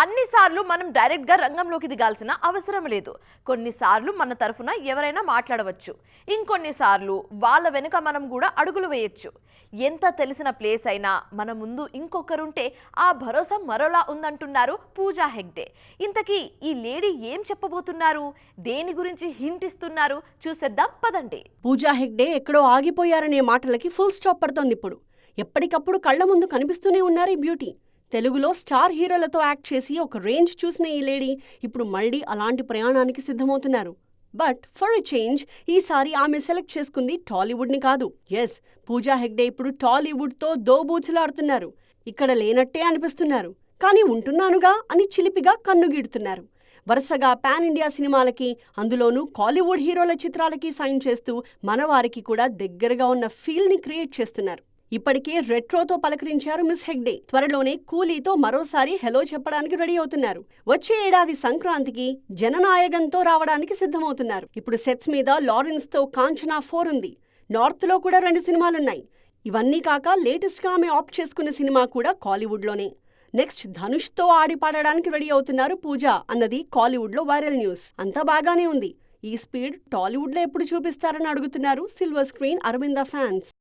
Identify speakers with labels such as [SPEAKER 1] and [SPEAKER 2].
[SPEAKER 1] అన్నిసార్లు మనం డైరెక్ట్గా రంగంలోకి దిగాల్సిన అవసరం లేదు. కొన్నిసార్లు మన తరఫున ఎవరైనా మాట్లాడవచ్చు, ఇంకొన్నిసార్లు వాళ్ళ వెనుక మనం కూడా అడుగులు వేయొచ్చు. ఎంత తెలిసిన ప్లేస్ అయినా మన ముందు ఇంకొకరుంటే ఆ భరోసా మరోలా ఉందంటున్నారు పూజా హెగ్డే. ఇంతకీ ఈ లేడీ ఏం చెప్పబోతున్నారు, దేని గురించి హింట్ ఇస్తున్నారు చూసేద్దాం పదండి.
[SPEAKER 2] పూజా హెగ్డే ఎక్కడో ఆగిపోయారనే మాటలకి ఫుల్ స్టాప్ పడుతోంది. ఇప్పుడు ఎప్పటికప్పుడు కళ్ల ముందు కనిపిస్తూనే ఉన్నారు ఈ బ్యూటీ. తెలుగులో స్టార్ హీరోలతో యాక్ట్ చేసి ఒక రేంజ్ చూసిన ఈ లేడీ ఇప్పుడు మళ్ళీ అలాంటి ప్రయాణానికి సిద్ధమవుతున్నారు. బట్ ఫర్ ఎ చేంజ్ ఈసారి ఆమె సెలెక్ట్ చేసుకుంది టాలీవుడ్ని కాదు. ఎస్, పూజా హెగ్డే ఇప్పుడు టాలీవుడ్తో దోబూచులాడుతున్నారు. ఇక్కడ లేనట్టే అనిపిస్తున్నారు, కానీ ఉంటున్నానుగా అని చిలిపిగా కన్నుగీడుతున్నారు. వరుసగా పాన్ ఇండియా సినిమాలకి, అందులోనూ కాలీవుడ్ హీరోల చిత్రాలకి సైన్ చేస్తూ మనవారికి కూడా దగ్గరగా ఉన్న ఫీల్ని క్రియేట్ చేస్తున్నారు. ఇప్పటికే రెట్రోతో పలకరించారు మిస్ హెగ్డే. త్వరలోనే కూలీతో మరోసారి హెలో చెప్పడానికి రెడీ అవుతున్నారు. వచ్చే ఏడాది సంక్రాంతికి జననాయకంతో రావడానికి సిద్ధమవుతున్నారు. ఇప్పుడు సెట్స్ మీద లారెన్స్తో కాంచనా 4 ఉంది. నార్త్లో కూడా 2 సినిమాలున్నాయి. ఇవన్నీ కాక లేటెస్ట్గా ఆమె ఆప్ట్ చేసుకున్న సినిమా కూడా కాలీవుడ్లోనే. నెక్స్ట్ ధనుష్తో ఆడి పాడడానికి రెడీ అవుతున్నారు పూజ అన్నది కాలీవుడ్లో వైరల్ న్యూస్. అంతా బాగానే ఉంది. ఈ స్పీడ్ టాలీవుడ్లో ఎప్పుడు చూపిస్తారని అడుగుతున్నారు సిల్వర్ స్క్రీన్ అరవింద ఫ్యాన్స్.